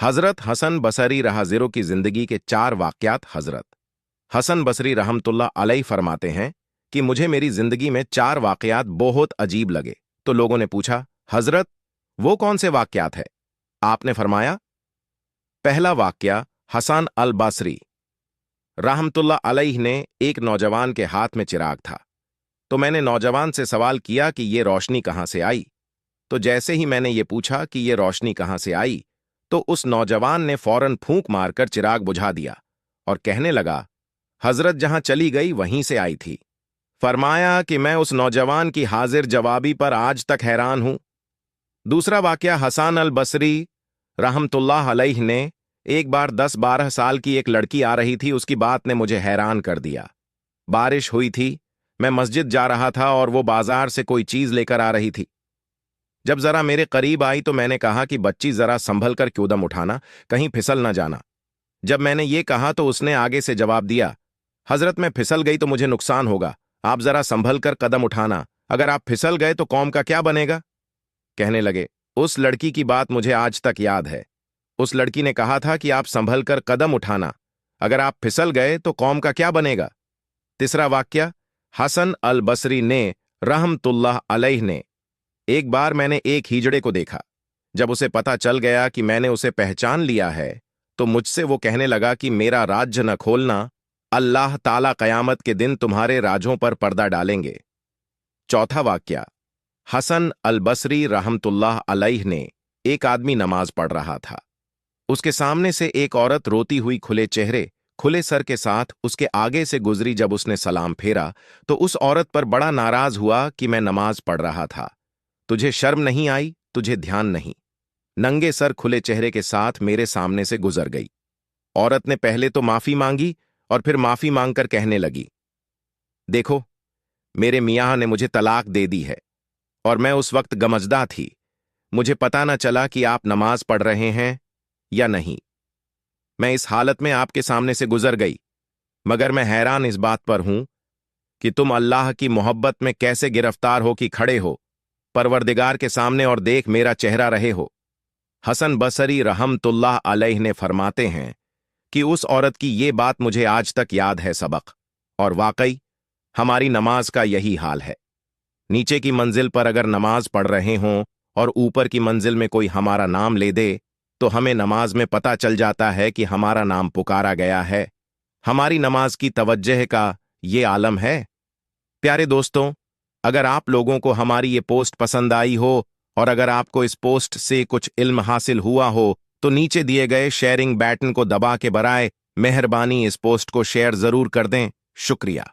हजरत हसन बसरी रहाज़िरो की जिंदगी के 4 वाक़यात। हजरत हसन बसरी रहमतुल्लाह अलैह फरमाते हैं कि मुझे मेरी जिंदगी में 4 वाक़यात बहुत अजीब लगे। तो लोगों ने पूछा, हजरत वो कौन से वाक़यात है? आपने फरमाया, पहला वाक़या, हसन अल बसरी रहमतुल्लाह अलैह ने एक नौजवान के हाथ में चिराग था। तो मैंने नौजवान से सवाल किया कि ये रोशनी कहाँ से आई। तो जैसे ही मैंने ये पूछा कि ये रोशनी कहाँ से आई, तो उस नौजवान ने फौरन फूंक मारकर चिराग बुझा दिया और कहने लगा, हजरत जहां चली गई वहीं से आई थी। फरमाया कि मैं उस नौजवान की हाजिर जवाबी पर आज तक हैरान हूं। दूसरा वाकया, हसन अल बसरी रहमतुल्लाह अलैह ने एक बार 10-12 साल की एक लड़की आ रही थी, उसकी बात ने मुझे हैरान कर दिया। बारिश हुई थी, मैं मस्जिद जा रहा था और वो बाजार से कोई चीज लेकर आ रही थी। जब जरा मेरे करीब आई तो मैंने कहा कि बच्ची जरा संभल कर कूदम उठाना, कहीं फिसल ना जाना। जब मैंने ये कहा तो उसने आगे से जवाब दिया, हजरत मैं फिसल गई तो मुझे नुकसान होगा, आप जरा संभल कर कदम उठाना, अगर आप फिसल गए तो कौम का क्या बनेगा। कहने लगे, उस लड़की की बात मुझे आज तक याद है। उस लड़की ने कहा था कि आप संभल कर कदम उठाना, अगर आप फिसल गए तो कौम का क्या बनेगा। तीसरा वाक्य, हसन अल बसरी ने रहमतुल्लाह अलैह ने एक बार मैंने एक हिजड़े को देखा। जब उसे पता चल गया कि मैंने उसे पहचान लिया है तो मुझसे वो कहने लगा कि मेरा राज्य न खोलना, अल्लाह ताला कयामत के दिन तुम्हारे राजों पर पर्दा डालेंगे। चौथा वाक्या, हसन अल बसरी रहमतुल्लाह अलैह ने एक आदमी नमाज पढ़ रहा था। उसके सामने से एक औरत रोती हुई खुले चेहरे खुले सर के साथ उसके आगे से गुजरी। जब उसने सलाम फेरा तो उस औरत पर बड़ा नाराज हुआ कि मैं नमाज पढ़ रहा था, तुझे शर्म नहीं आई, तुझे ध्यान नहीं। नंगे सर खुले चेहरे के साथ मेरे सामने से गुजर गई। औरत ने पहले तो माफी मांगी और फिर माफी मांगकर कहने लगी, देखो मेरे मियां ने मुझे तलाक दे दी है और मैं उस वक्त गमजदा थी, मुझे पता न चला कि आप नमाज पढ़ रहे हैं या नहीं। मैं इस हालत में आपके सामने से गुजर गई, मगर मैं हैरान इस बात पर हूं कि तुम अल्लाह की मोहब्बत में कैसे गिरफ्तार हो कि खड़े हो परवरदिगार के सामने और देख मेरा चेहरा रहे हो। हसन बसरी रहमतुल्लाह अलैह ने फरमाते हैं कि उस औरत की ये बात मुझे आज तक याद है सबक, और वाकई हमारी नमाज का यही हाल है। नीचे की मंजिल पर अगर नमाज पढ़ रहे हों और ऊपर की मंजिल में कोई हमारा नाम ले दे तो हमें नमाज में पता चल जाता है कि हमारा नाम पुकारा गया है। हमारी नमाज की तवज्जह का ये आलम है। प्यारे दोस्तों, अगर आप लोगों को हमारी ये पोस्ट पसंद आई हो और अगर आपको इस पोस्ट से कुछ इल्म हासिल हुआ हो तो नीचे दिए गए शेयरिंग बटन को दबा के बराए मेहरबानी इस पोस्ट को शेयर जरूर कर दें। शुक्रिया।